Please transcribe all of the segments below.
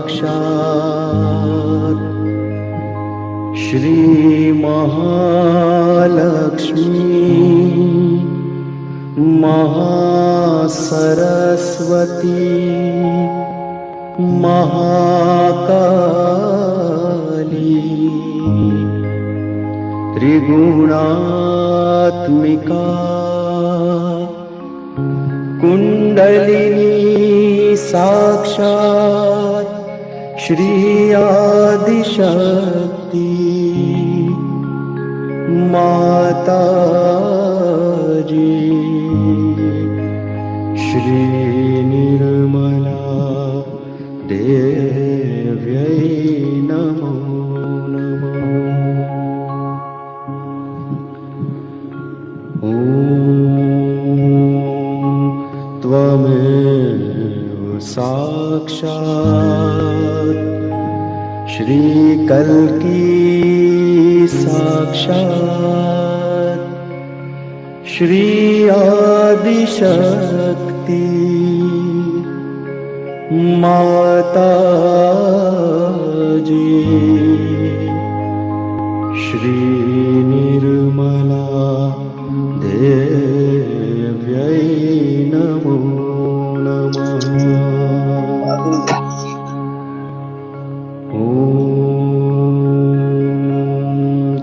साक्षात् श्री महालक्ष्मी महासरस्वती महाकाली त्रिगुणात्मिका कुंडलिनी साक्षात् श्री आदिशक्ति माताजी श्री निर्मला देव्यै नमो नमः। ॐ त्वमेव साक्षात् श्री कल्की साक्षात् श्री आदिशक्ति माताजी श्री निर्मला देव्यै नमो नमः। ॐ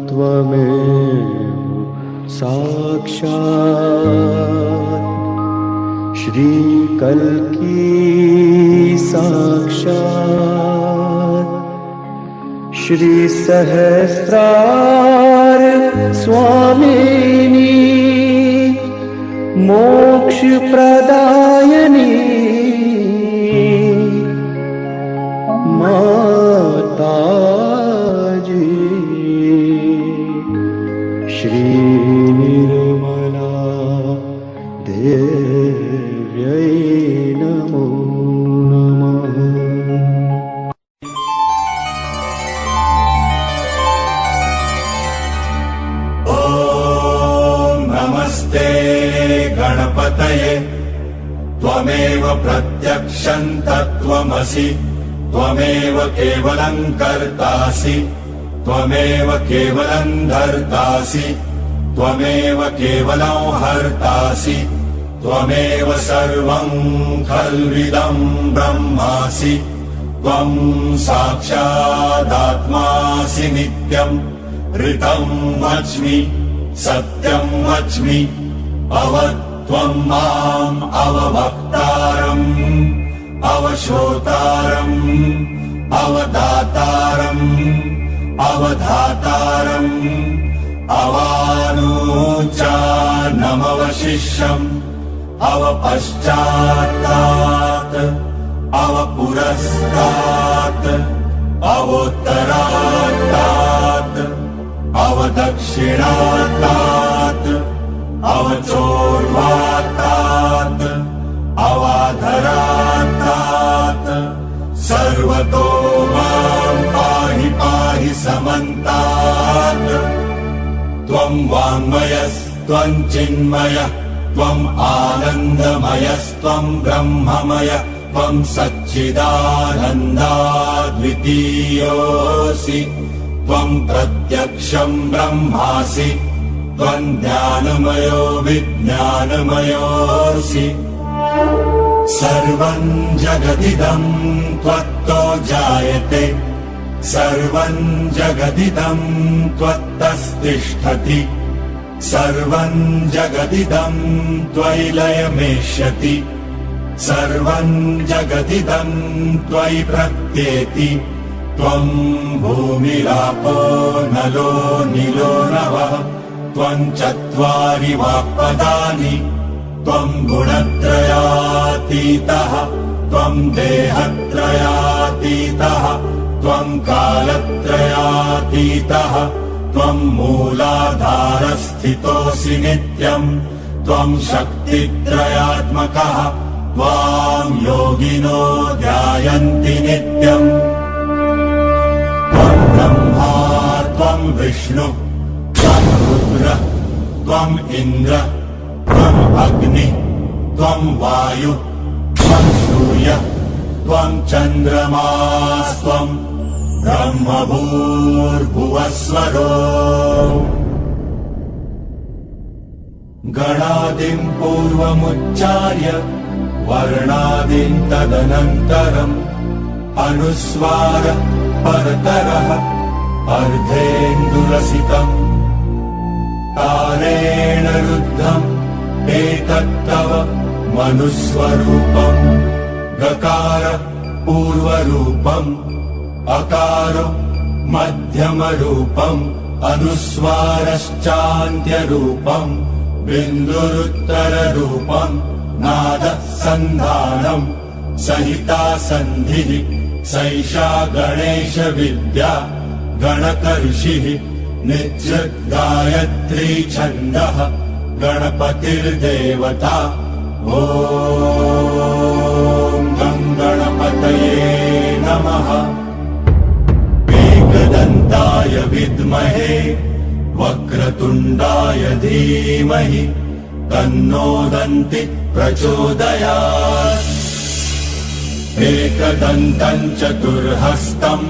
त्वमेव साक्षात् श्री कल्की साक्षात् श्री सहस्रार स्वामिनी मोक्ष प्रदायिनी माताजी श्री निर्मला देव्यै नमो नमः। ॐ नमस्ते गणपतये त्वमेव प्रत्यक्षं तत्त्वमसि त्वमेव केवलं कर्तासि त्वमेव केवलं धर्तासि त्वमेव केवलं हर्तासि त्वमेव सर्वं खल्विदं ब्रह्मासि त्वं साक्षादात्मासि नित्यं ऋतं वच्मि सत्यं वच्मि अवत्वं माम् अववक्तारम् अवश्रोतारम् अवदातारम् अवधातारम् अवानूचानमवशिष्यम् अवपश्चात्तात् अवपुरस्तात् अवोत्तरात्तात् अवदक्षिणात्तात् अवचोर्वात्तात् अवाधरात्तात् सर्वतो मां पाहि पाहि समन्तात्। त्वं वाङ्मयस्त्वं चिन्मयः त्वम् आनन्दमयस्त्वं ब्रह्ममय त्वं सच्चिदानन्दाद्वितीयोऽसि त्वं प्रत्यक्षं ब्रह्मासि त्वं ज्ञानमयो विज्ञानमयोऽसि। सर्वं जगदिदं त्वत्तो जायते सर्वं जगदिदं त्वत्तस्तिष्ठति सर्वं जगदिदं त्वयि लयमेष्यति सर्वं जगदिदं त्वयि प्रत्येति त्वं भूमिरापो नलो नीलो नभः त्वं चत्वारि वाक्पदानि त्वं गुणत्रयातीतः त्वं देहत्रयातीतः त्वं कालत्रयातीतः त्वं मूलाधारस्थितोऽसि नित्यम् त्वं शक्तित्रयात्मकः त्वां योगिनो ध्यायन्ति नित्यम्। त्वं ब्रह्मा त्वं विष्णु त्वं रुद्र त्वं इन्द्र त्वं अग्नि त्वं वायु त्वं सूर्य त्वं चन्द्रमास्त्वं ब्रह्मभूर्भुवस्वरो गणादिं पूर्वमुच्चार्य वर्णादिं तदनन्तरम् अनुस्वार परतरः अर्धेन्दुरसितम् तारेण रुद्धम् एतत्तव मनुस्वरूपम् गकार पूर्वरूपम् अकारो मध्यमरूपम् अनुस्वारश्चान्त्यरूपम् बिन्दुरुत्तररूपम् नादः सन्धानम् सहिता सन्धिः सैषा गणेश विद्या गणकर्षिः नित्यगायत्री छन्दः गणपतिर्देवता ॐ गं गणपतये नमः एकदन्ताय विद्महे वक्रतुण्डाय धीमहि तन्नो दन्ति प्रचोदयात् एकदन्तम् चतुर्हस्तम्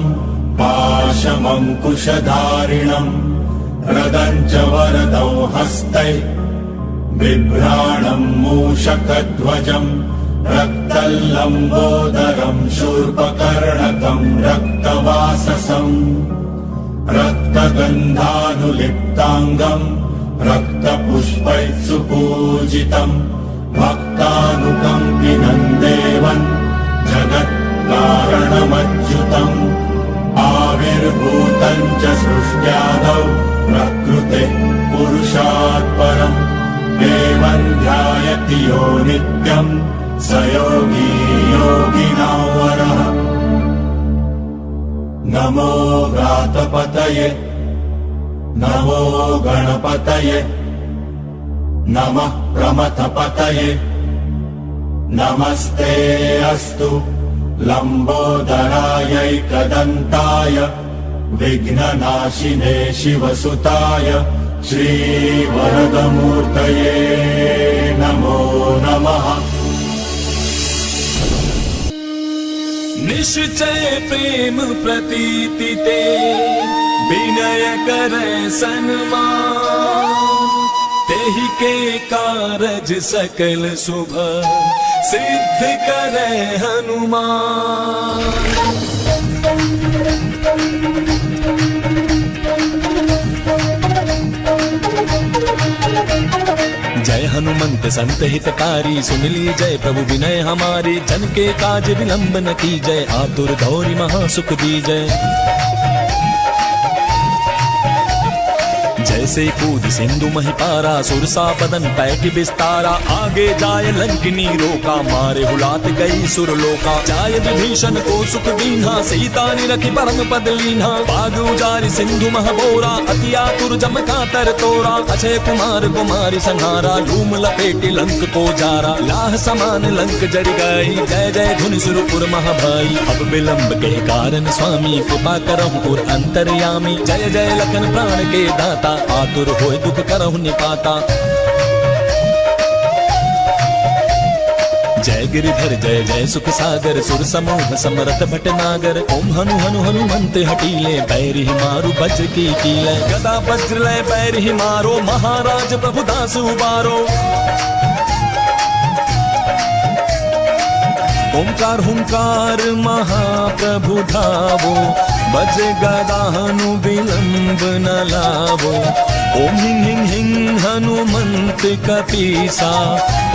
पाशमङ्कुशधारिणम् रदम् च वरदौ हस्तै बिभ्राणम् मूषकध्वजम् रक्तल्लम्बोदरम् शूर्पकर्णकम् रक्तवाससम् रक्तगन्धानुलिप्ताङ्गम् रक्तपुष्पैः सुपूजितम् भक्तानुकम्पिनम् देवम् जगत्कारणमच्युतम् आविर्भूतम् च सृष्ट्यादौ प्रकृतेः पुरुषात् परम् देवम् ध्यायति यो नित्यम् स योगी योगिनां वरः नमो व्रातपतये नमो गणपतये नमः प्रमथपतये नमस्ते अस्तु लम्बोदरायैकदन्ताय विघ्ननाशिने शिवसुताय श्रीवरदमूर्तये नमो नमः निश्चय प्रेम प्रतीति ते विनय करे सन्मान तेहि के कारज सकल शुभ सिद्ध करे हनुमान जय हनुमंत संत हितकारी सुन ली जय प्रभु विनय हमारे जन के काज विलंब न की जय आतुर धौरी महासुख दी जय जैसे कूद सिंधु महिपारा सुरसा बदन पैठ विस्तारा आगे जाय लंकिनी रोका मारे हुलात गई सुरलोका जाय विभीषण को सुख दीन्हा सीता निरखी परम पद लीन्हा बाग उजारि सिंधु महबोरा अति आतुर जम कातर तोरा अक्षय कुमार कुमारी संहारा धूम लपेटी लंक को जारा लाह समान लंक जरि गई जय जय धुनि सुरपुर महाभाई अब विलंब के कारण स्वामी कृपा करहु पुर अंतर्यामी जय जय लखन प्राण के दाता आतुर होय दुख करहु निपाता जय गिरिधर जय जय सुख सागर सुर समूह समरथ भटनागर ओम हनु हनु हनुमंत हटीले बैरि मारु वज्र की कीले गदा वज्र लय बैरि मारो महाराज प्रभु दास उबारो ओंकार हुंकार महाप्रभु धावो बज गदा हनु विलंब न लावो ओम हिंग हिंग हिंग हनुमंत कपीसा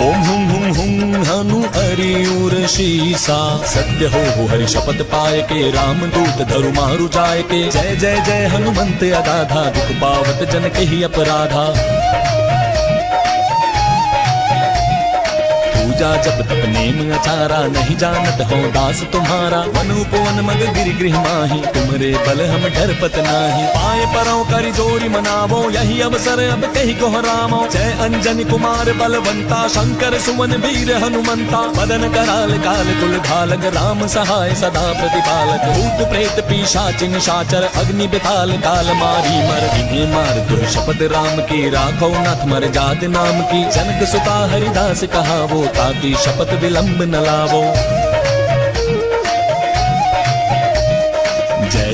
ओम हुं हुं हुं हनु अरियुर शीसा सत्य हो हरि शपथ पाए के राम दूत धरु मारु जाय के जय जय जय हनुमंत अगाधा दुख पावत जन के ही अपराधा पूजा जब तक नेम अचारा नहीं जानत हो दास तुम्हारा वन उपवन मग गिरि गृह माही तुमरे बल हम डरपत नाही पाए परौ करि जोरी मनावो यही अवसर अब कही गोहरामो जय अंजनी कुमार बलवंता शंकर सुमन वीर हनुमंता मदन कराल काल कुल घालक राम सहाय सदा प्रतिपालक भूत प्रेत पिशाच निशाचर अग्नि बिताल काल मारी मर इन्हें मार तुम शपथ राम की राखो नाथ मर जात नाम की जनक सुता हरिदास कहावो ताकि शपथ विलंब न लावो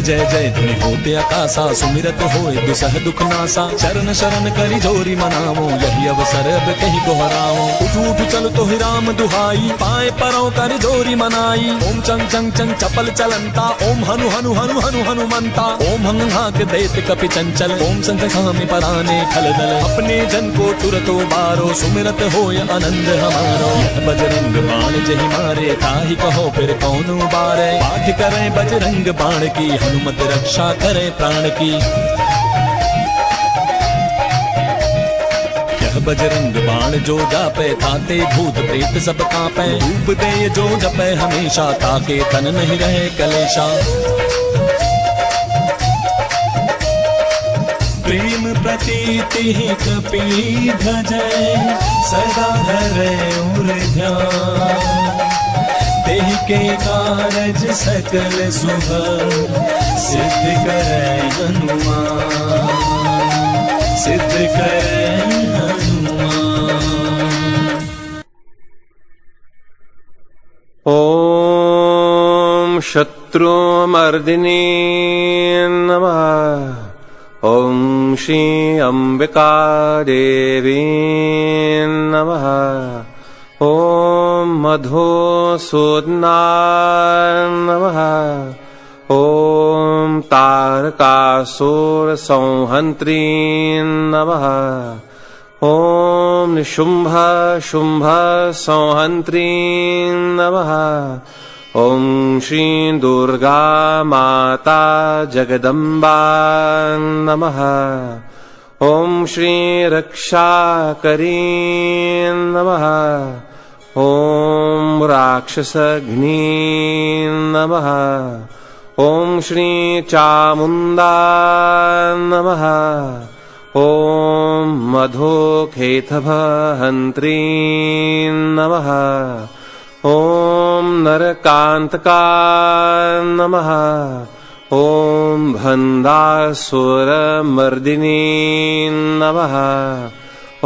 जय जय धुनि होते आकाशा, सुमिरत होए दुसह दुख नासा। चरण शरण करि जोरी मनावो, यही अवसर अब कहीं दोहराओ। उठ उठ चल तो ही राम दुहाई, पाए परों कर जोरी मनाई। ओम चंग चंग चंग चपल चलंता, ओम हनु हनु हनु हनु हनुमंता। ओम हंग हाक दैत कपि चंचल, ओम संत स्वामी पराने खल दल। अपने जन को तुरतो बारो, सुमिरत होय आनंद हमारो। यह बजरंग बाण जहि मारे, ताहि कहो फिर कौन उबारे। पाठ करें बजरंग बाण की, हनुमत रक्षा करे प्राण की। यह बजरंग बाण जो जापे, ताते भूत प्रेत सब कांपे। धूप दे जो जपे हमेशा, ताके तन नहीं रहे कलेशा। प्रेम प्रतीति कपि भजै, सदा धरे उर ध्यान। तेहि के कारज सकल शुभ, सिद्ध करे हनुमान। सिद्ध करे हनुमान। ओम शत्रुमर्दिनी नमः। ओम श्री अंबिका देवी नमः। ओम मधुसूदनाय नमः। ओम तारकासुर संहन्त्री नमः। ओम निशुंभ शुंभ संहन्त्री नमः। ओम श्री दुर्गा माता जगदम्बा नमः। ओम श्री रक्षाकरी नमः। ओम राक्षसघ्नी नमः। ओम श्री चामुंडा नमः। ओम मधुखेतभहन्त्री नमः। ओम नरकांतका नमः। ओम भंडासुरमर्दिनी नमः।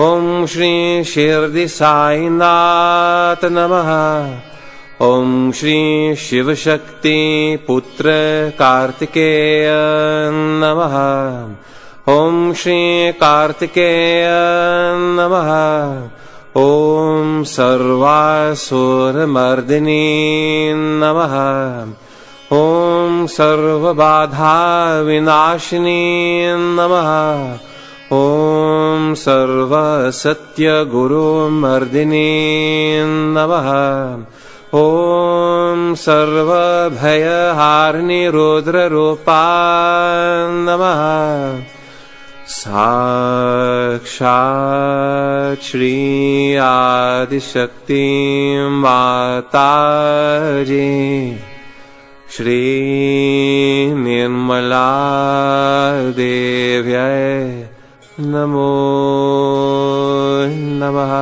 ओम श्री शिरडी साईनाथ नमः। ओम श्री शिवशक्ति पुत्र कार्तिकेय नमः। ओम श्री कार्तिकेय नमः। ओम सर्वासुरमर्दिनी नमः। ओम सर्वबाधा विनाशिनी नमः। ओम सर्वसत्यगुरुमर्दिनी नमः। ओम सर्वभयहारिणी रुद्ररूपा नमः। साक्षात् श्री आदिशक्ति माताजी श्री निर्मला देव्यै नमो नमः।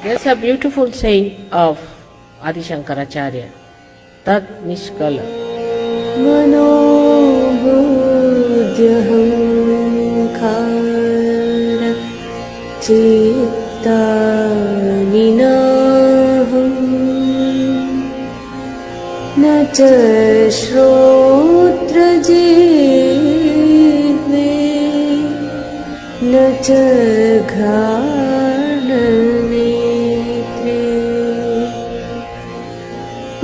There's a beautiful saying of Adi Shankaracharya, Tad Nishkala. Manobudhyahankara citta ninaham na cha shrotra jitve na cha घ्राणने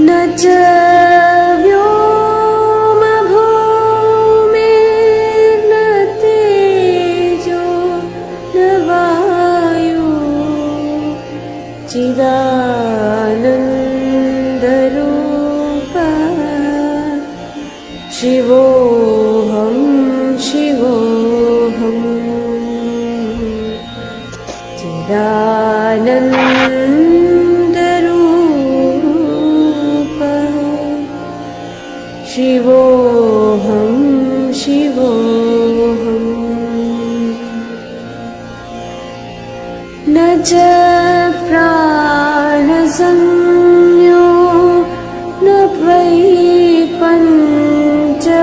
न च व्योमभूमिर्न तेजो न वायु चिदानन्दरूपः शिवोऽहं शिवोऽहम् चिदानन्दरूपः शिवोऽहं शिवोऽहम् न च प्राणसंज्ञो न वै पञ्चवायु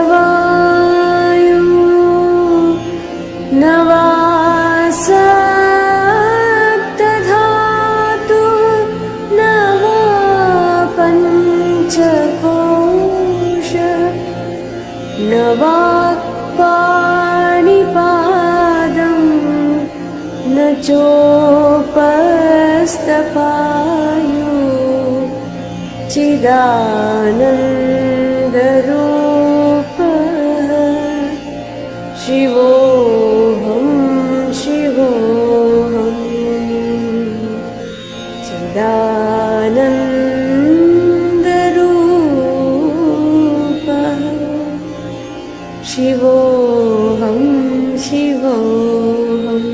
न वा च कोश न वाक्पाणिपादं न चोपस्तपायो चिदानन्दरूपः शिवोऽहं शिवोऽहं चिदानन्दरूपः शिवोऽहं शिवोऽहम्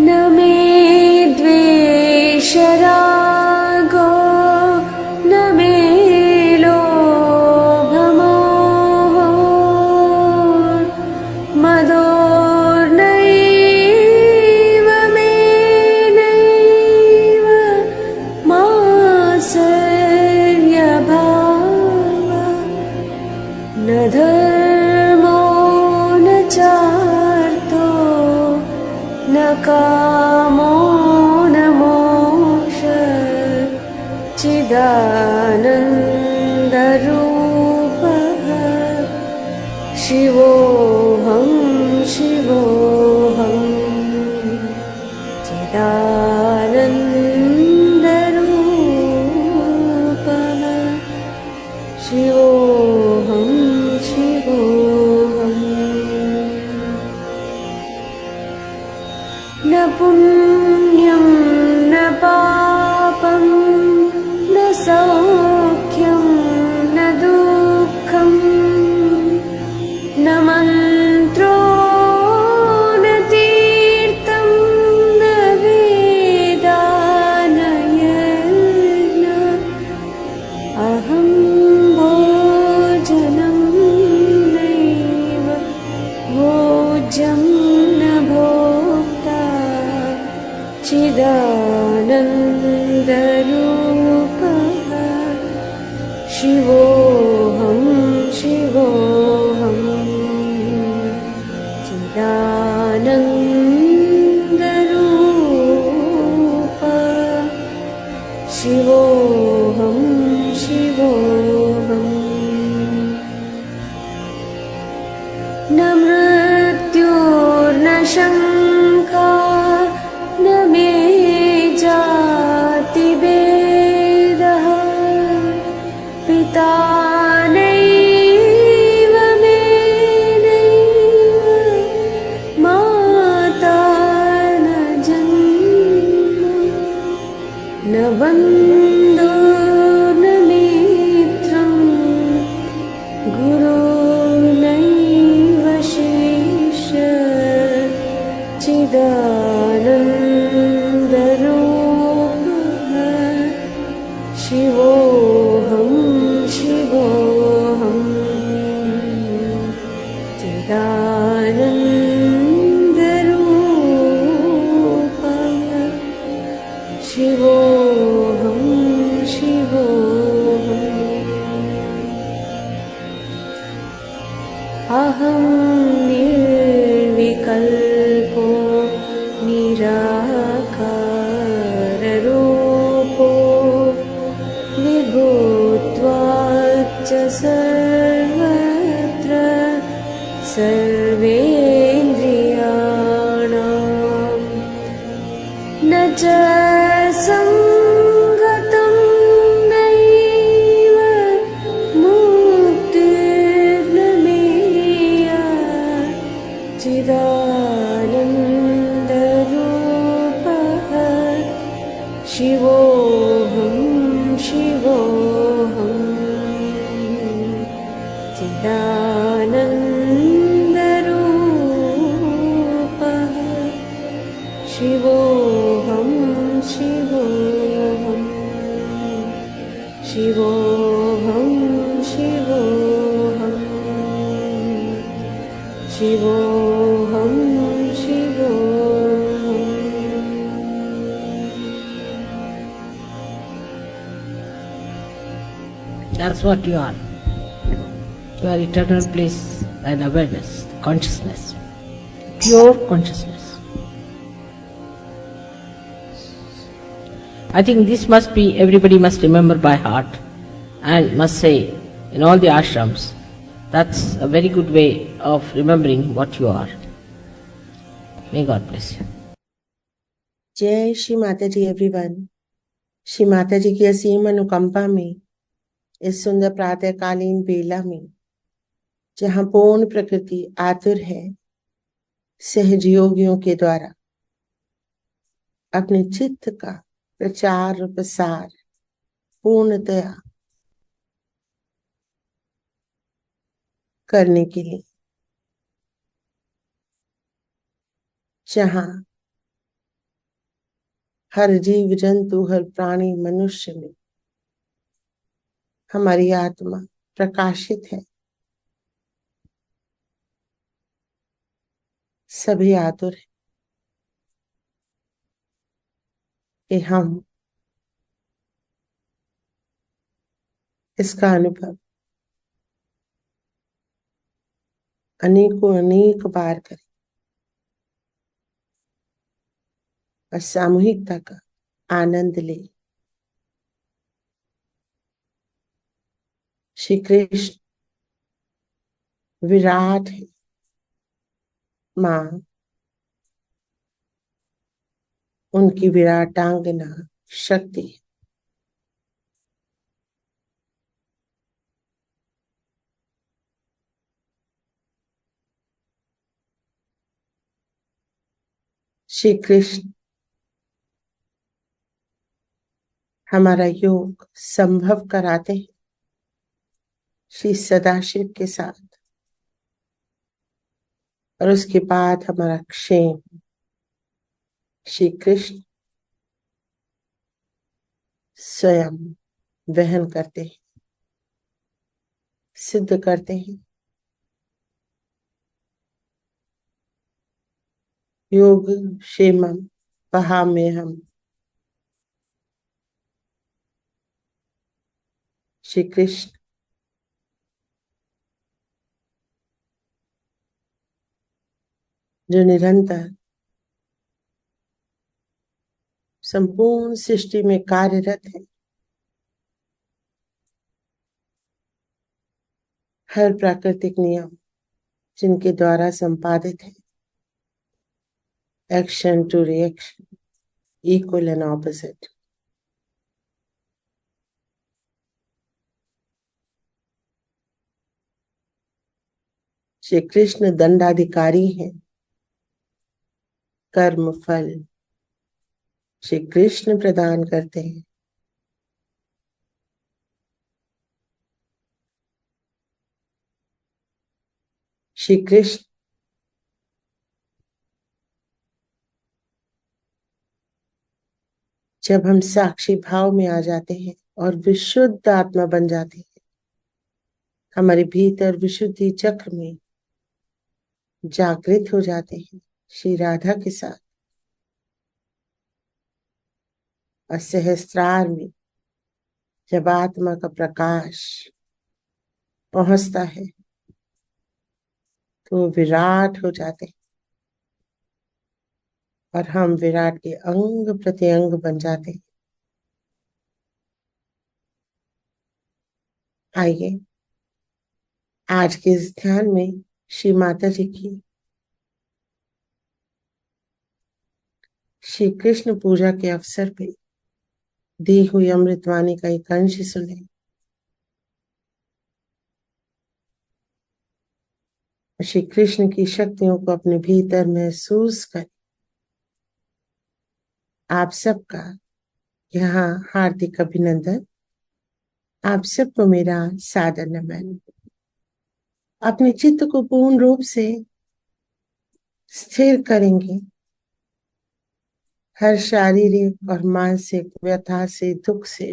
न मे द्वेषरागो न मे लोभमोहो मदोर्नैव मे नैव मात्सर्यभाव न धर्मो न चार्थो न कामो न मोक्ष चिदानन्दरूपः शिवोऽहं शिवोऽहं चिदानन्दरूपः शिवोऽहं शिवोऽहम् न पुण्यं न पापं न सौख्यं न दुःखं न मन्त्रो न तीर्थं न वेदा न यज्ञ अहं भोजनं नैव भोज्यं न भोक्ता चिदानन्दरूपः शिवोऽहं शिवोऽहं चिदानन्दरूपः शिवोऽहं शिवोऽहम् न मृत्युर्न शङ्का न मे जातिभेदः पिता नैव मे नैव माता न जन्म न बन्धो न मित्रं गुरो नैव शिष्य चिदानन्दरूपः शिवोऽहं शिवोऽहं चिदानन्दरूपः शिवोऽहं शिवोऽहम् अहं निर्विकल्पो निराकाररूपो विभूत्वाच्च सर्वत्र सर्वेन्द्रियाणां न च सङ्गतं नैव मुक्तिर्न मेया चिदानन्दरूपः शिवोऽहं शिवोऽहं चिदानन्दरूपः शिवोऽहं शिवोऽहं शिवोऽहं शिवोऽहं शिवोऽहं शिवोऽहम् That's what you are. You are eternal bliss and awareness, consciousness, pure consciousness. I think this must be, everybody must remember by heart and must say in all the ashrams. That's a very good way of remembering what you are. May God bless you. जय श्री माता जी everyone. Shri Mata जी की असीम अनुकंपा में इस सुंदर प्रातःकालीन बेला में जहाँ पूर्ण प्रकृति आतुर है सहयोगियों के द्वारा अपने चित्त का प्रचार और प्रसार पूर्णतया करने के लिए, जहाँ हर जीव जंतु, हर प्राणी, मनुष्य में हमारी आत्मा प्रकाशित है। सभी आतुर है कि हम इसका अनुभव अनेकों अनेक बार करें और सामूहिकता का आनंद ले। श्री कृष्ण विराट है, माँ उनकी विराटांगना शक्ति है। श्री कृष्ण हमारा योग संभव कराते हैं श्री सदाशिव के साथ, और उसके बाद हमारा क्षेम श्री कृष्ण स्वयं वहन करते हैं, सिद्ध करते हैं। योग क्षेमम वहाम्यहम्। श्री कृष्ण जो निरंतर संपूर्ण सृष्टि में कार्यरत है, हर प्राकृतिक नियम जिनके द्वारा संपादित है, action to reaction, equal and opposite. Shri Krishna दंडाधिकारी हैं, कर्म फल श्री कृष्ण प्रदान करते हैं। श्री कृष्ण जब हम साक्षी भाव में आ जाते हैं और विशुद्ध आत्मा बन जाते हैं, हमारे भीतर विशुद्धि चक्र में जागृत हो जाते हैं श्री राधा के साथ, और सहस्त्रार में जब आत्मा का प्रकाश पहुंचता है तो विराट हो जाते हैं और हम विराट के अंग प्रत्यंग बन जाते हैं। आइए आज के इस ध्यान में श्री माता जी की श्री कृष्ण पूजा के अवसर पे दी हुई अमृतवाणी का एक अंश सुने। श्री कृष्ण की शक्तियों को अपने भीतर महसूस करें। आप सबका यहाँ हार्दिक अभिनंदन, आप सबको मेरा सादर नमन। अपने चित्त को पूर्ण रूप से स्थिर करेंगे, हर शारीरिक और मानसिक व्यथा से, दुख से,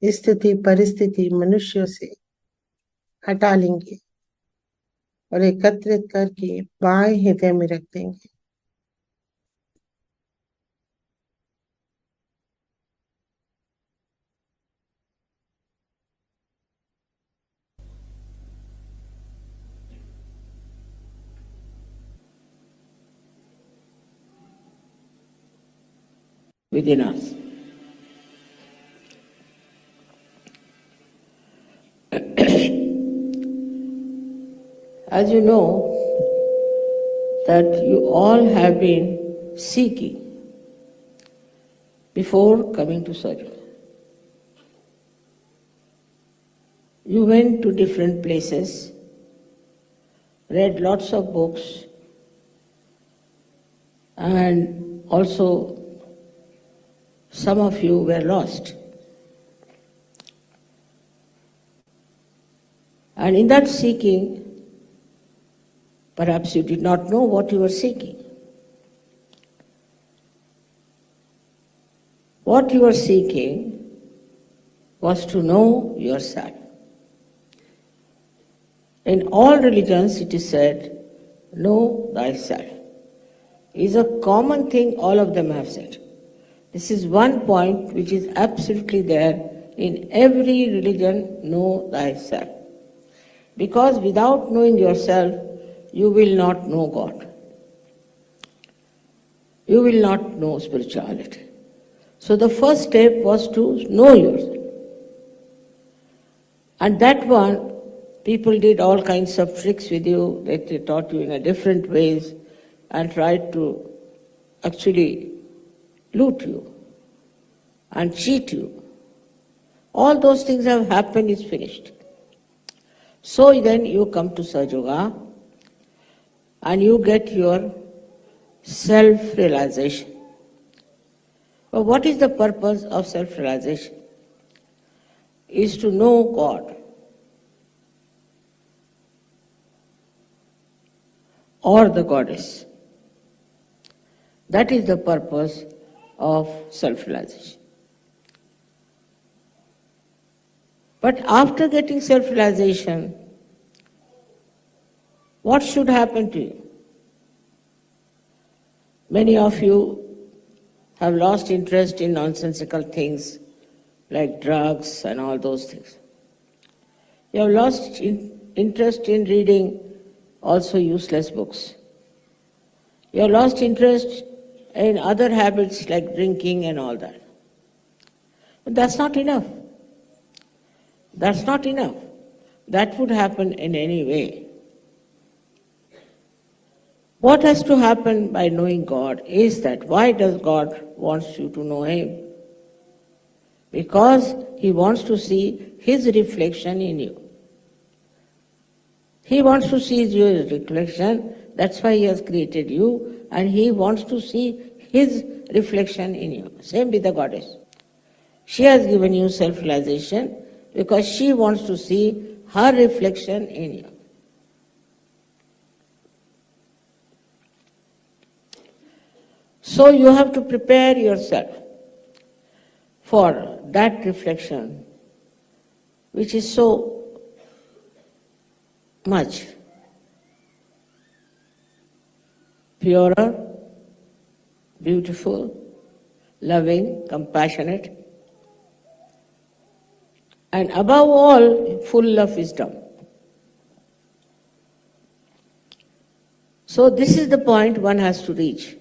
स्थिति परिस्थिति मनुष्यों से हटा लेंगे और एकत्रित करके बाएं हृदय में रख देंगे। Within us. As you know, that you all have been seeking before coming to Sarjuna. You went to different places, read lots of books, and also some of you were lost. And in that seeking, perhaps you did not know what you were seeking. What you were seeking was to know yourself. In all religions it is said, know thyself. It is a common thing all of them have said. This is one point which is absolutely there in every religion, know thyself. Because without knowing yourself, you will not know God. You will not know spirituality. So the first step was to know yourself. And that one, people did all kinds of tricks with you, that they taught you in a different ways and tried to actually loot you and cheat you. All those things have happened, it's finished. So then you come to Sahaja and you get your self-realization. But what is the purpose of self-realization? Is to know God. Or the goddess. That is the purpose of self-realization. But after getting self-realization, what should happen to you? Many of you have lost interest in nonsensical things like drugs and all those things. You have lost interest in reading also useless books. You have lost interest in other habits like drinking and all that. But that's not enough. That's not enough. That would happen in any way. What has to happen by knowing God is that why does God want you to know Him? Because He wants to see His reflection in you. He wants to see your reflection, that's why He has created you, and He wants to see His reflection in you. Same with the goddess. She has given you self-realization because she wants to see her reflection in you. So you have to prepare yourself for that reflection, which is so much purer, beautiful, loving, compassionate, and above all, full of wisdom. So this is the point one has to reach.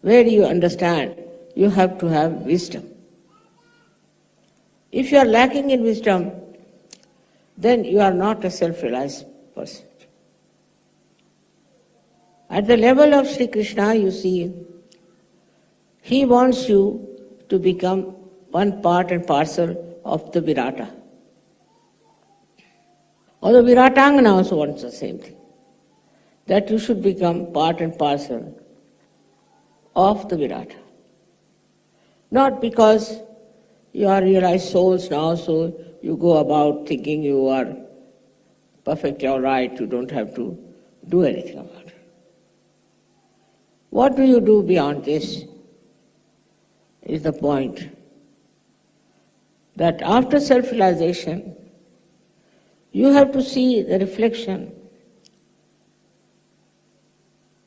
Where you understand, you have to have wisdom. If you are lacking in wisdom, then you are not a self-realized person. At the level of Sri Krishna, you see, He wants you to become one part and parcel of the Virata. Although Viratangana also wants the same thing, that you should become part and parcel of the Virata. Not because you are realized souls now, so you go about thinking you are perfectly all right, you don't have to do anything about it. What do you do beyond this is the point. That after self-realization, you have to see the reflection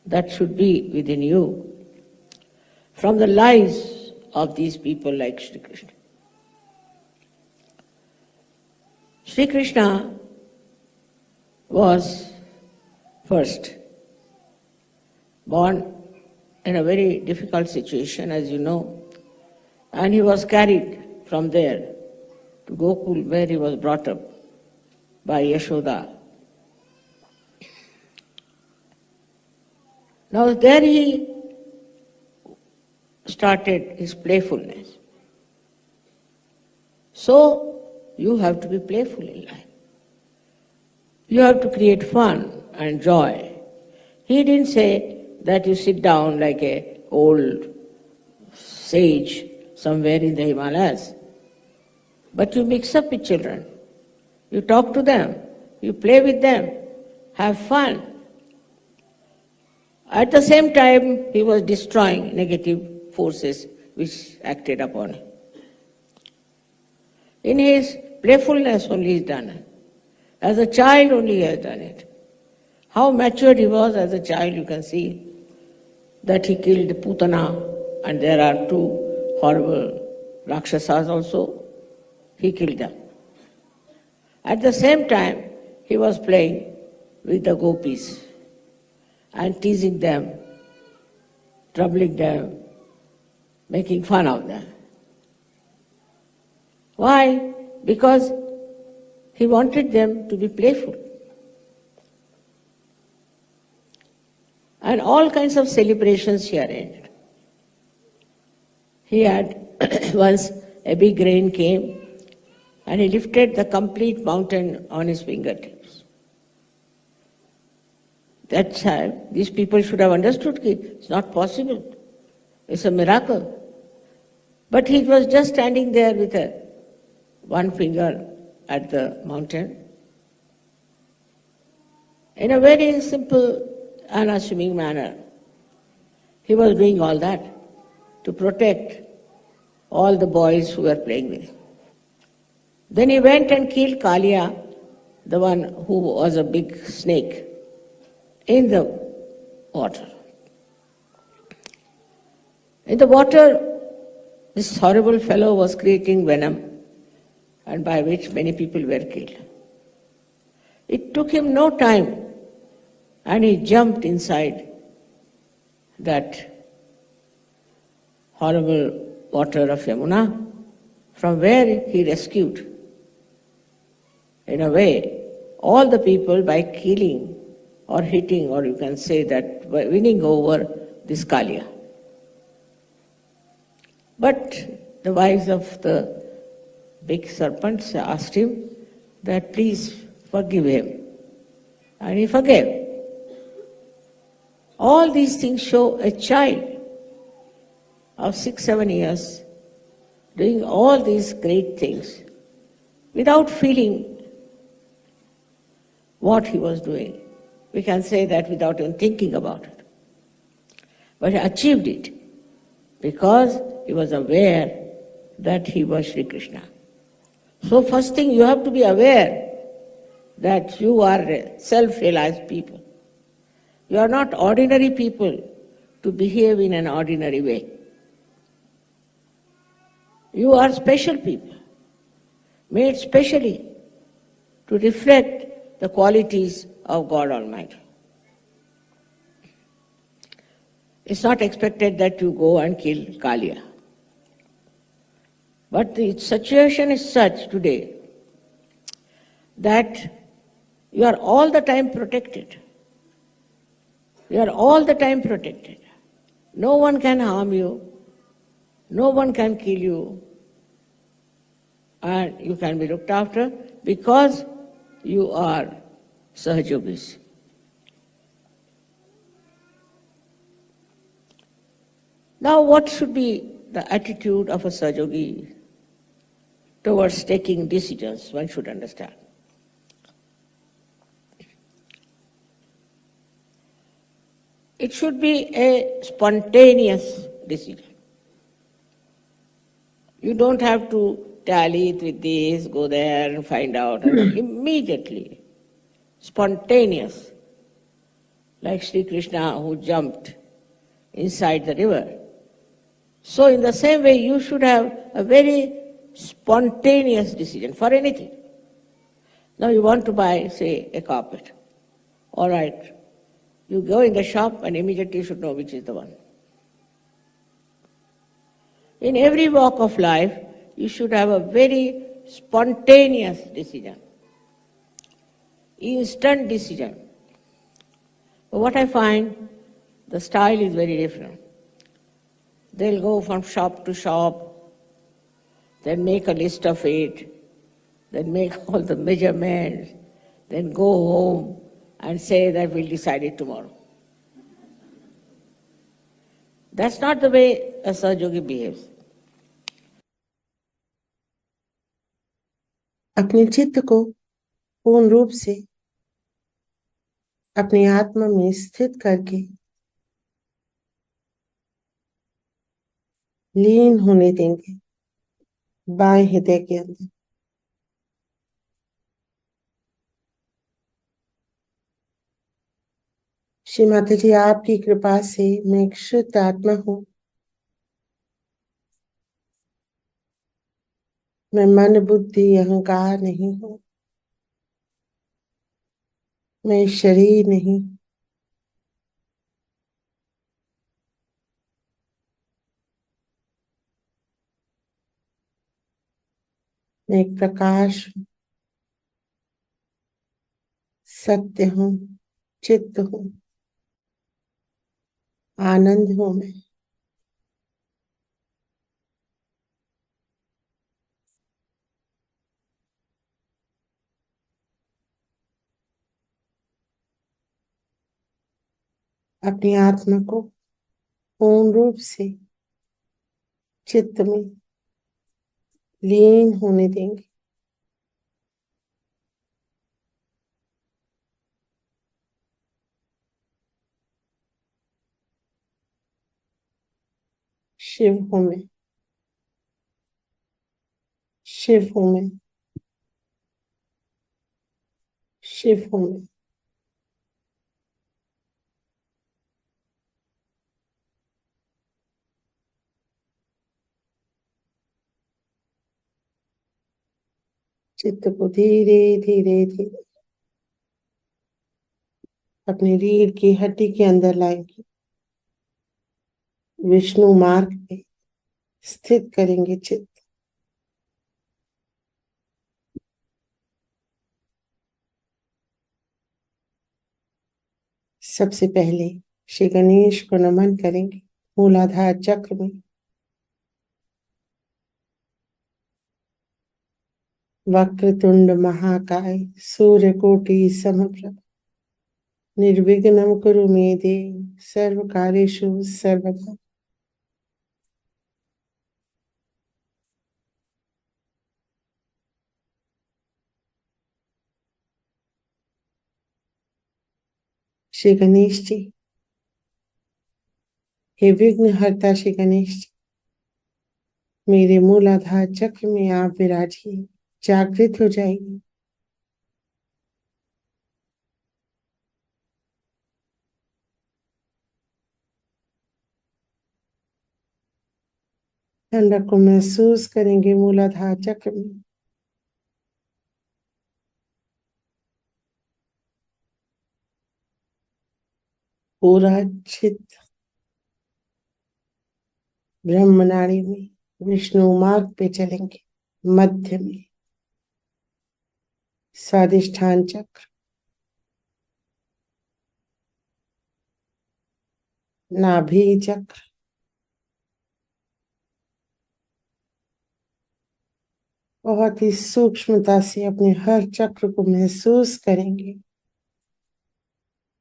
that should be within you from the lives of these people like Sri Krishna. Sri Krishna was first born in a very difficult situation, as you know, and he was carried from there to Gokul, where he was brought up by Yashoda. Now there he started his playfulness. So you have to be playful in life. You have to create fun and joy. He didn't say that you sit down like an old sage somewhere in the Himalayas, but you mix up with children. You talk to them, you play with them, have fun. At the same time, he was destroying negative forces which acted upon him. In his playfulness only he has done it. As a child only he has done it. How matured he was as a child, you can see that he killed Putana, and there are two horrible Rakshasas also. He killed them. At the same time, he was playing with the gopis and teasing them, troubling them, making fun of them. Why? Because he wanted them to be playful. And all kinds of celebrations he arranged. He had once a big rain came and he lifted the complete mountain on his fingertips. That time, these people should have understood it's not possible. It's a miracle. But he was just standing there with one finger at the mountain. In a very simple, unassuming manner, he was doing all that to protect all the boys who were playing with him. Then he went and killed Kalia, the one who was a big snake, in the water. In the water, this horrible fellow was creating venom, and by which many people were killed. It took him no time, and he jumped inside that horrible water of Yamuna, from where he rescued, in a way, all the people by killing or hitting, or you can say that by winning over this Kalia. But the wives of the big serpents asked him that please forgive him. And he forgave. All these things show a child of 6-7 years doing all these great things without feeling what he was doing. We can say that without even thinking about it. But he achieved it because he was aware that he was Sri Krishna. So first thing, you have to be aware that you are self-realized people. You are not ordinary people to behave in an ordinary way. You are special people, made specially to reflect the qualities of God Almighty. It's not expected that you go and kill Kalia. But the situation is such today that you are all the time protected. You are all the time protected. No one can harm you. No one can kill you. And you can be looked after because you are Sahajogis. Now what should be the attitude of a Sahajogi towards taking decisions? One should understand. It should be a spontaneous decision. You don't have to tally it with this, go there and find out. Immediately. Spontaneous. Like Sri Krishna who jumped inside the river. So in the same way, you should have a very spontaneous decision for anything. Now you want to buy, say, a carpet. All right. You go in the shop and immediately you should know which is the one. In every walk of life, you should have a very spontaneous decision. Instant decision. But what I find, the style is very different. They'll go from shop to shop, then make a list of it, then make all the measurements, then go home and say that we'll decide it tomorrow. That's not the way a Sahaja behaves. अपने चित्त को पूर्ण रूप से अपनी आत्मा में स्थित करके लीन होने देंगे बाएं हृदय के अंदर। श्री माता जी, आपकी कृपा से मैं एक शुद्ध आत्मा हूँ। मैं मन बुद्धि अहंकार नहीं हूँ। मैं शरीर नहीं। मैं एक प्रकाश हूँ, सत्य हूँ, चित्त हूँ, आनंद हूँ। अपनी आत्मा को पूर्ण रूप से चित्त में लीन होने देंगे। शिव हूँ मैं, शिव हूँ मैं, शिव हूँ मैं। चित्त को धीरे धीरे धीरे अपनी रीढ़ की हड्डी के अंदर लाएंगे, विष्णु मार्ग पे स्थित करेंगे चित्त। सबसे पहले श्री गणेश को नमन करेंगे मूलाधार चक्र में। वक्रतुंड महाकाय सूर्यकोटि समप्रभ निर्विघ्नं कुरु मे देव सर्वकार्येषु सर्वदा। श्री गणेश जी, हे विघ्न हरता श्री गणेश जी, मेरे मूलाधार चक्र में आप विराजिए, जागृत हो जाइए। ठंडक को महसूस करेंगे मूलाधार चक्र में। पूरा चित्त ब्रह्म नाड़ी में विष्णु मार्ग पे चलेंगे। मध्य में स्वादिष्ठान चक्र, नाभि चक्र, बहुत ही सूक्ष्मता से अपने हर चक्र को महसूस करेंगे।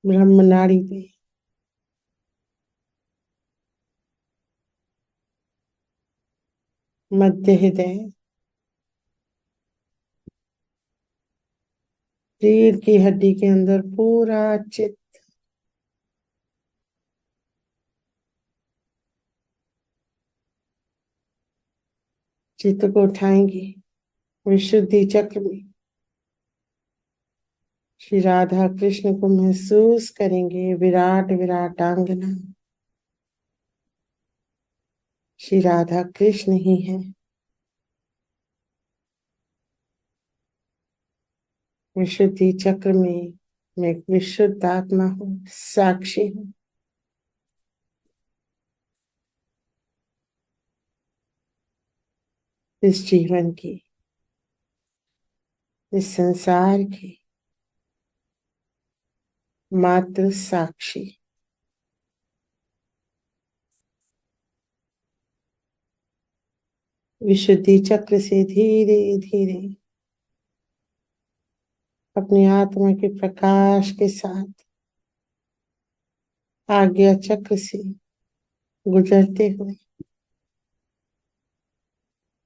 ब्रह्म नाड़ी पे मध्य हृदय, रीढ़ की हड्डी के अंदर पूरा चित्त। चित्त को उठाएंगे विशुद्धि चक्र में। श्री राधा कृष्ण को महसूस करेंगे विराट विराटांगना। श्री राधा कृष्ण ही है। विशुद्धि चक्र में मैं एक विशुद्ध आत्मा हूँ, साक्षी हूँ। इस जीवन की, इस संसार की मात्र साक्षी। विशुद्धि चक्र से धीरे धीरे अपनी आत्मा के प्रकाश के साथ आज्ञा चक्र से गुजरते हुए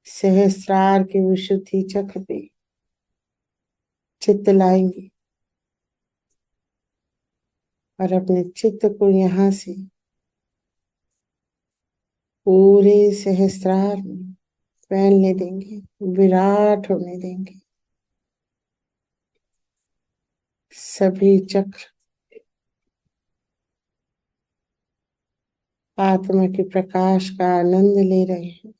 सहस्त्रार के विशुद्धि चक्र पे चित्त लाएंगे और अपने चित्त को यहाँ से पूरे सहस्त्रार में फैलने देंगे, विराट होने देंगे। सभी चक्र आत्मा के प्रकाश का आनंद ले रहे हैं।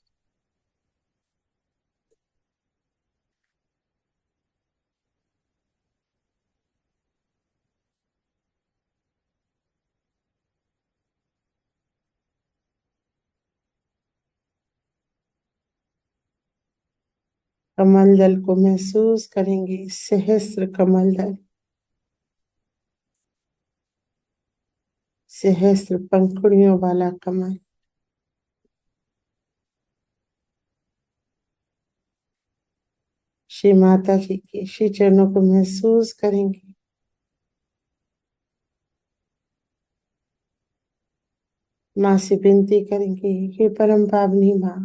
कमल दल को महसूस करेंगे, सहस्त्र कमल दल, सहस्त्र पंखुड़ियों वाला कमल। श्री माता जी के श्री चरणों को महसूस करेंगे। माँ से विनती करेंगे, हे परम पावनी माँ,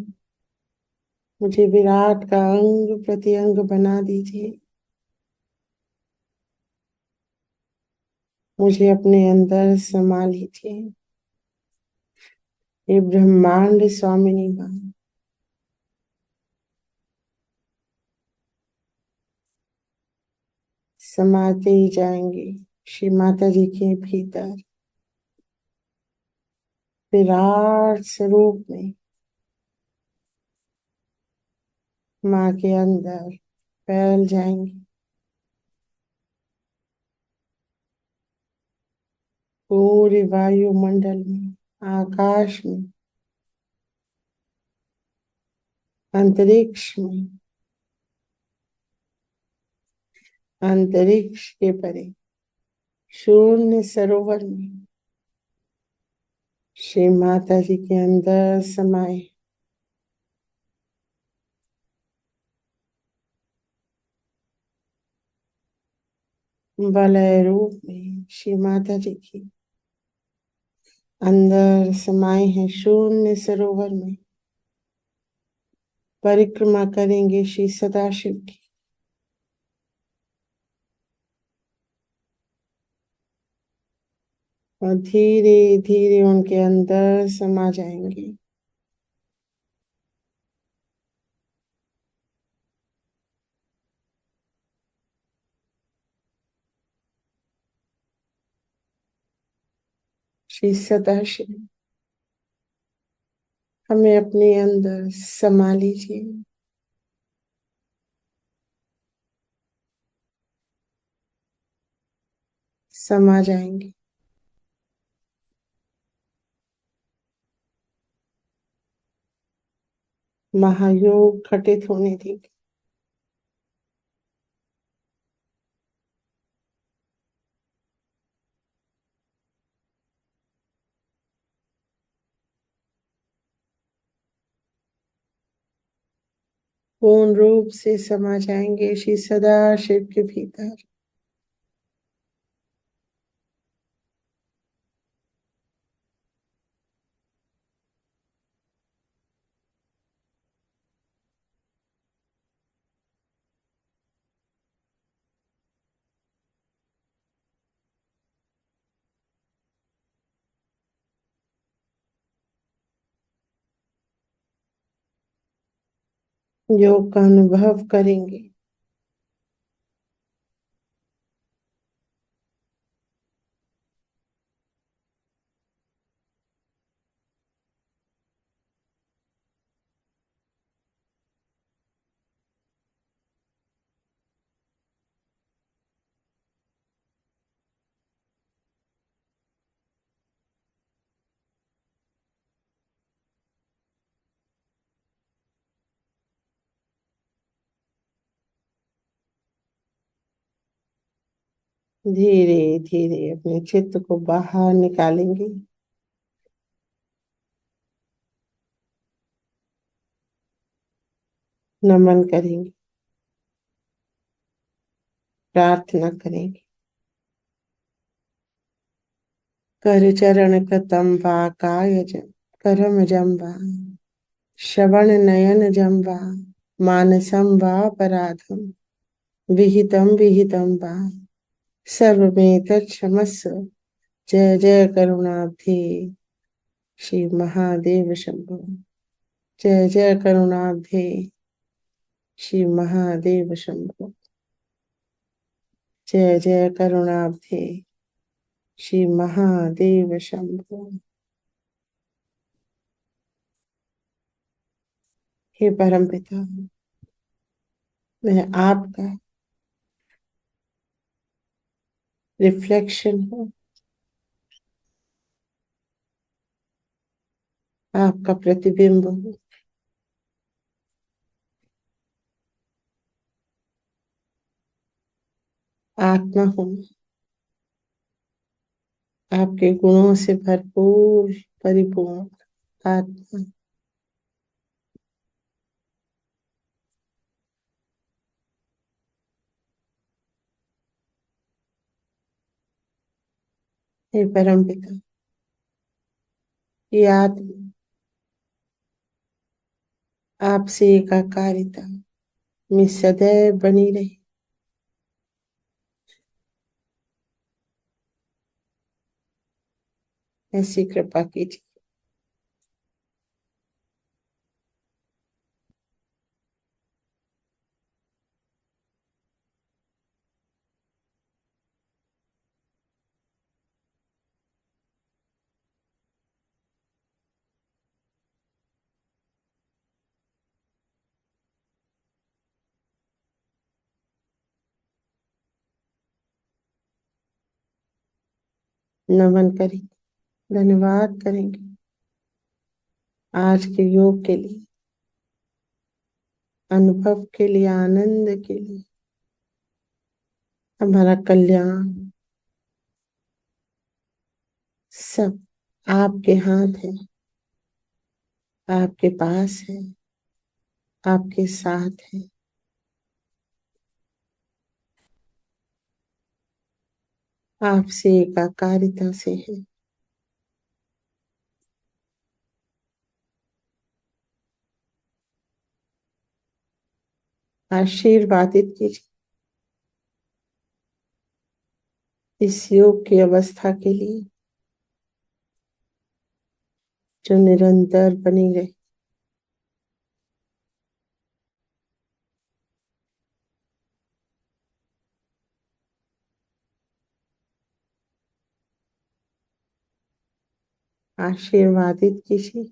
मुझे विराट का अंग प्रत्यंग बना दीजिए। मुझे अपने अंदर समा लीजिए। हे ब्रह्मांड स्वामिनी माँ, समाते ही जाएंगे श्री माता जी के भीतर विराट स्वरूप में। माँ के अंदर फैल जाएंगे। पूरे वायुमंडल में, आकाश में, अंतरिक्ष में, अंतरिक्ष के परे शून्य सरोवर में श्री माता जी के अंदर समाए। वलय रूप में श्री माता जी की अंदर समाये हैं। शून्य सरोवर में परिक्रमा करेंगे श्री सदाशिव की। और धीरे धीरे उनके अंदर समा जाएंगे। श्री सदाशिव हमें अपने अंदर समा लीजिए। समा जाएंगे। महायोग घटित होने देंगे। पूर्ण रूप से समा जाएंगे श्री सदाशिव के भीतर। योग का अनुभव करेंगे। धीरे धीरे अपने चित्त को बाहर निकालेंगे। नमन करेंगे, प्रार्थना करेंगे। कर चरण कृतम वा कायज करम जम वा श्रवण नयन जम वा मानसम वा अपराधम विहितम विहितम वा सर्वमेतत्क्षमस्व। जय जय करुणाब्धे श्री महादेव शंभो। जय जय करुणाब्धे श्री महादेव शंभो। जय जय करुणाब्धे श्री महादेव शंभो। हे परमपिता, मैं आपका रिफ्लेक्शन हूँ, आपका प्रतिबिंब हूँ। आत्मा हूँ, आपके गुणों से भरपूर परिपूर्ण आत्मा। हे परमपिता, ये आत्मा आपसे एकाकारिता में सदैव बनी रहे। ऐसी कृपा कीजिए। नमन करेंगे, धन्यवाद करेंगे आज के योग के लिए, अनुभव के लिए, आनंद के लिए। हमारा कल्याण सब आपके हाथ है, आपके पास है, आपके साथ है। आपसे एकाकारिता से है। आशीर्वादित कीजिए इस योग की अवस्था के लिए जो निरंतर बनी रहे। आशीर्वादित कीजिए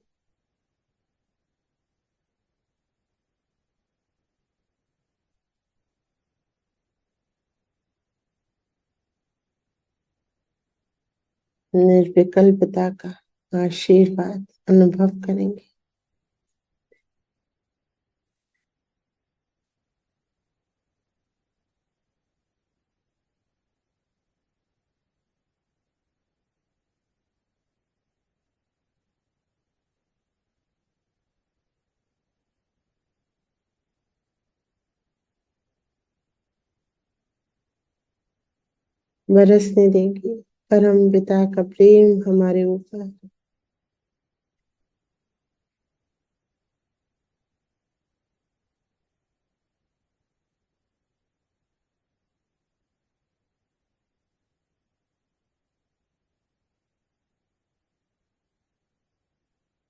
निर्विकल्पता का आशीर्वाद अनुभव करेंगे। बरसने देंगे परम पिता का प्रेम हमारे ऊपर।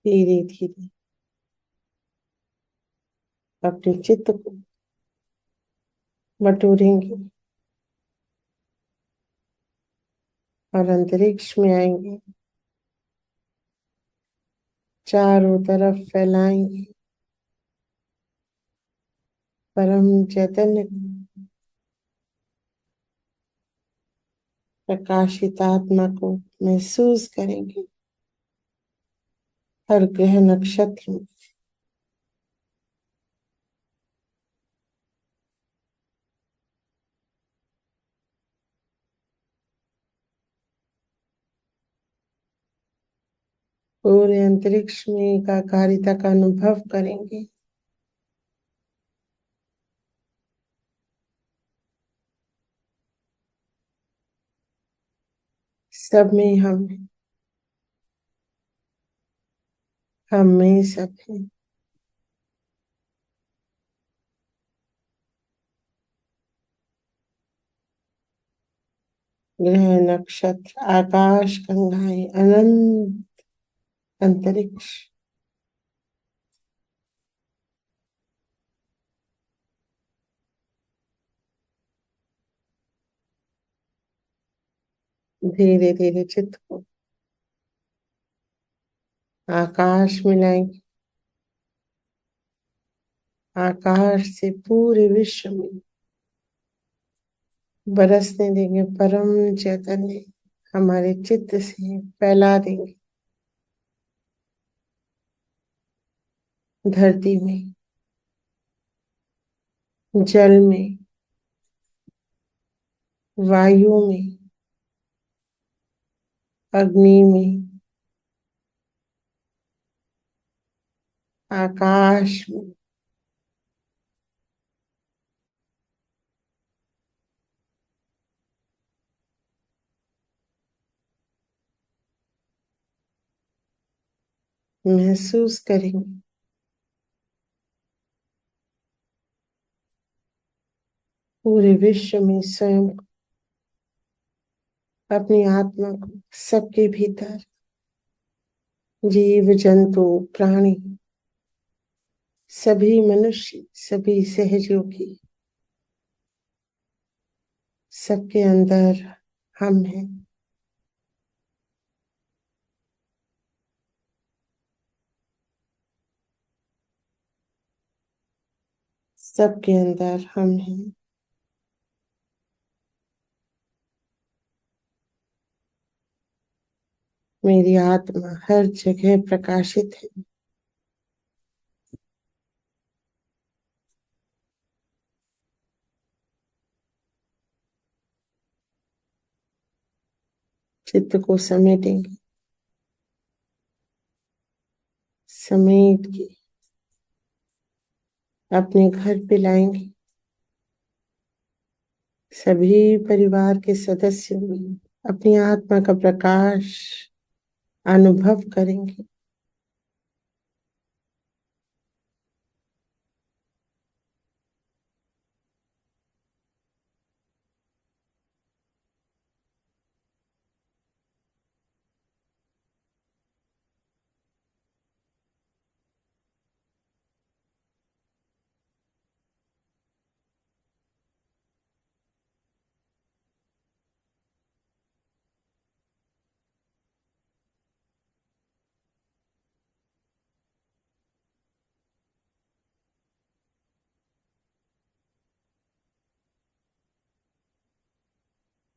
धीरे धीरे अपने चित्त को बटोरेंगे और अंतरिक्ष में आएंगे, चारों तरफ फैलाएंगे परम चैतन्य प्रकाशित आत्मा को महसूस करेंगे हर ग्रह नक्षत्र में। पूरे अंतरिक्ष में एकाकारिता का अनुभव करेंगे। सब में हम में सब है। ग्रह नक्षत्र आकाश गंगाएं अनंत अंतरिक्ष धीरे धीरे चित्त को आकाश मिलाएंगे। आकाश से पूरे विश्व में बरसने देंगे परम चैतन्य। हमारे चित्त से फैला देंगे धरती में, जल में, वायु में, अग्नि में, आकाश में। महसूस करेंगे पूरे विश्व में स्वयं को, अपनी आत्मा को, सबके भीतर, जीव जंतु प्राणी, सभी मनुष्य, सभी सहयोगी, सबके अंदर हम हैं। सबके अंदर हम हैं। मेरी आत्मा हर जगह प्रकाशित है। चित्त को समेटेंगे, समेट के अपने घर पे लाएंगे। सभी परिवार के सदस्यों में अपनी आत्मा का प्रकाश अनुभव करेंगे।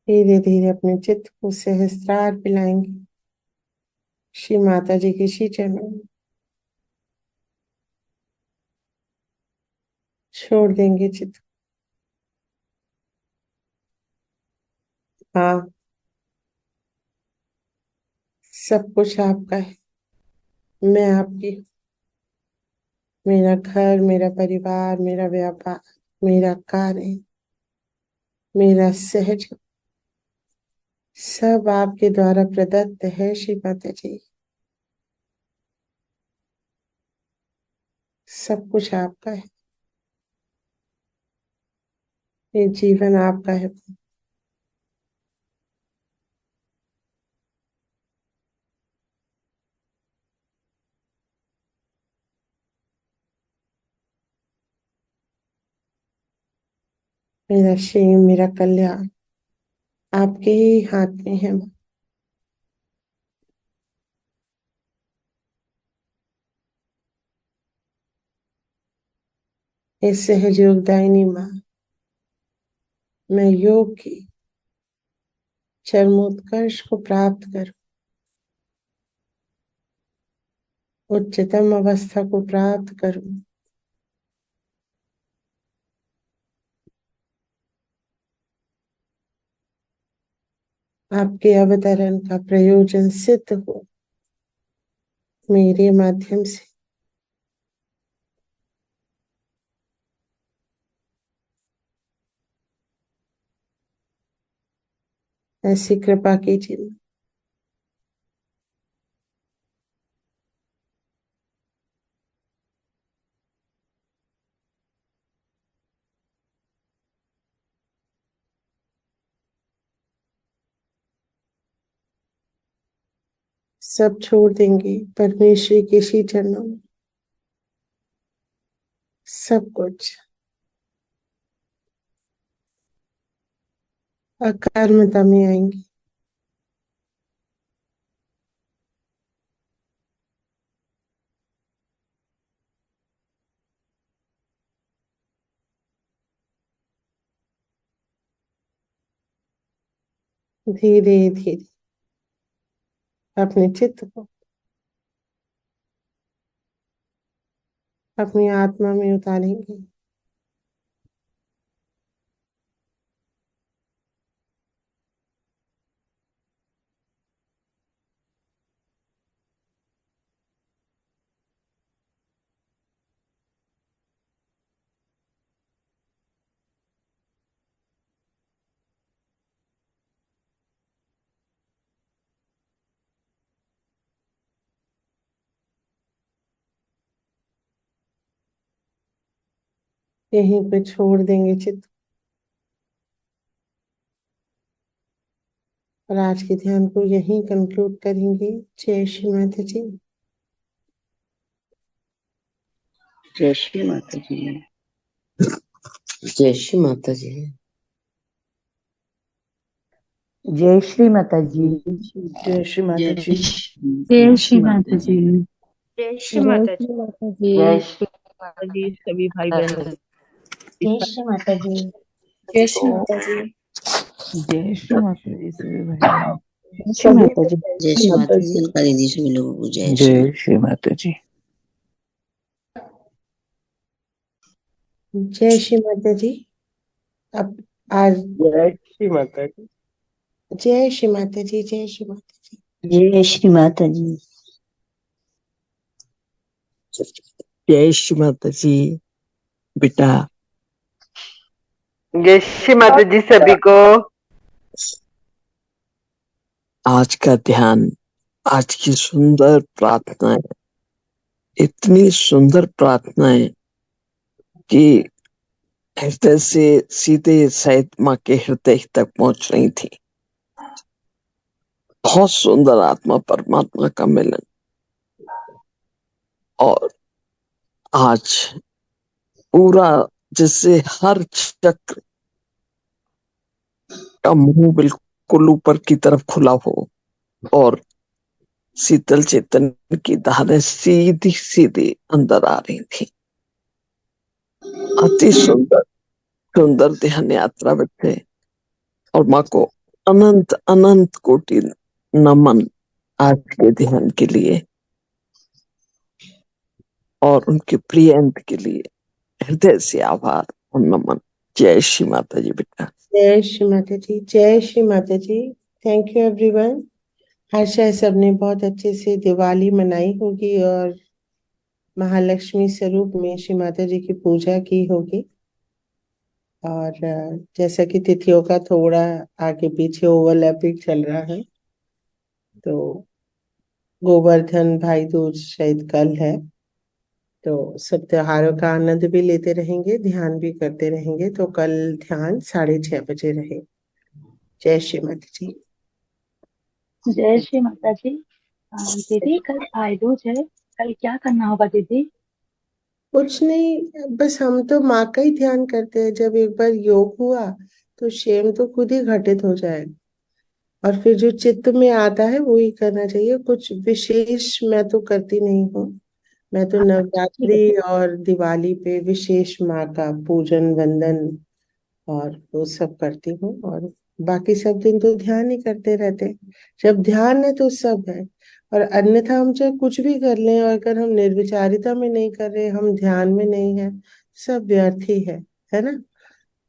धीरे धीरे अपने चित्त को सहस्त्रार पिलाएंगे श्री माता जी के श्री चरणों में। छोड़ देंगे चित्त। हाँ, सब कुछ आपका है। मैं आपकी हूँ। मेरा घर, मेरा परिवार, मेरा व्यापार, मेरा कार्य, मेरा सहज, सब आपके द्वारा प्रदत्त है श्री माता जी। सब कुछ आपका है। ये जीवन आपका है। मेरा क्षेम, मेरा कल्याण आपके ही हाथ में है। इस सहयोगदायिनी माँ, मैं योग की चरमोत्कर्ष को प्राप्त करूं, उच्चतम अवस्था को प्राप्त करूं। आपके अवतरण का प्रयोजन सिद्ध हो मेरे माध्यम से। ऐसी कृपा कीजिए। सब छोड़ देंगे परमेश्वर के श्री चरणों में, सब कुछ अकर्मता में आएंगे। धीरे धीरे अपने चित्त को अपनी आत्मा में उतारेंगे। यहीं पे छोड़ देंगे चित्त और आज के ध्यान को यहीं कंक्लूड करेंगे। जय श्री माता जी। जय श्री माता जी। जय श्री माता जी। जय श्री माता जी। जय श्री माता जी। जय श्री माता जी। जय श्री माता जी। जय श्री माता जी सभी भाई बहन। जय श्री माता जी। जय श्री माता जी। जय श्री माता जी सभी भाई। जय श्री माता जी। जय श्री माता जी। कर दीजिए सभी लोगों को जय श्री जय श्री माता जी। जय श्री माता जी। अब आज जय श्री माता जी। जय श्री माता जी। जय श्री माता जी। जय श्री माता जी। जय श्री माता जी बेटा। जय श्री माता जी सभी को। आज का ध्यान, आज की सुंदर प्रार्थनाएं, इतनी सुंदर प्रार्थनाएं कि हृदय से सीधे शायद माँ के हृदय तक पहुंच रही थी। बहुत सुंदर आत्मा परमात्मा का मिलन। और आज पूरा जैसे हर चक्र का मुंह बिल्कुल ऊपर की तरफ खुला हो और शीतल चेतन की धारें सीधी सीधी अंदर आ रही थी। अति सुंदर सुंदर ध्यान यात्रा बैठे और माँ को अनंत अनंत कोटि नमन आज के ध्यान के लिए और उनके प्रिय अंत के लिए हृदय से आभार और नमन। जय श्री माता जी बेटा। जय श्री माता जी। जय Shri Mata ji. Thank you everyone. आशा है सबने बहुत अच्छे से दिवाली मनाई होगी और महालक्ष्मी स्वरूप में श्री माता जी की पूजा की होगी। और जैसा कि तिथियों का थोड़ा आगे पीछे ओवरलैपिंग चल रहा है, तो गोवर्धन भाई दूज शायद कल है, तो सब त्योहारों का आनंद भी लेते रहेंगे, ध्यान भी करते रहेंगे। तो कल ध्यान 6:30 बजे रहे। जय श्री माता जी। जय श्री माता जी। दीदी कल भाई दूज है, कल क्या करना होगा दीदी? कुछ नहीं, बस हम तो माँ का ही ध्यान करते हैं। जब एक बार योग हुआ तो शेम तो खुद ही घटित हो जाएगा और फिर जो चित्त में आता है वो ही करना चाहिए। कुछ विशेष मैं तो करती नहीं हूँ। मैं तो नवरात्रि और दिवाली पे विशेष माँ का पूजन वंदन और वो सब करती हूँ, और बाकी सब दिन तो ध्यान ही करते रहते हैं। जब ध्यान है तो सब है, और अन्यथा हम चाहे कुछ भी कर लें, और अगर हम निर्विचारिता में नहीं कर रहे, हम ध्यान में नहीं है, सब व्यर्थ ही है ना।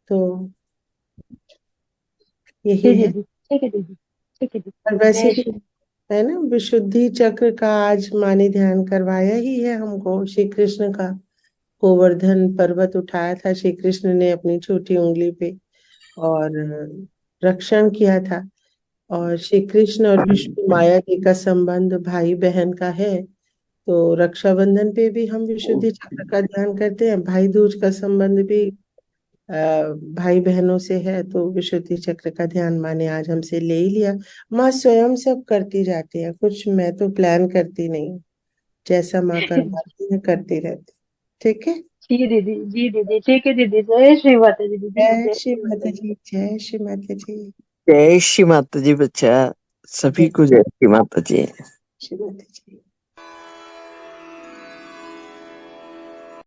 तो यही है। ठीक है दीदी, ठीक है दीदी। और वैसे भी है ना, विशुद्धि चक्र का आज माँ ने ध्यान करवाया ही है हमको। श्री कृष्ण का गोवर्धन पर्वत उठाया था श्री कृष्ण ने अपनी छोटी उंगली पे और रक्षण किया था। और श्री कृष्ण और विष्णु माया जी का संबंध भाई बहन का है, तो रक्षाबंधन पे भी हम विशुद्धि चक्र का ध्यान करते हैं। भाई दूज का संबंध भी भाई बहनों से है तो विशुद्धि चक्र का ध्यान माँ ने आज हमसे ले ही लिया। माँ स्वयं सब करती जाती है, कुछ मैं तो प्लान करती नहीं, जैसा माँ करवाती है करती रहती। ठीक है, जी दीदी, जी दीदी, ठीक है दीदी। जय श्री माता जी दीदी, जय जय श्री श्री माता माता जी। जी, जय श्री माता जी, जय श्री माता जी बच्चा, सभी को जय श्री माता जी। श्री माता जी।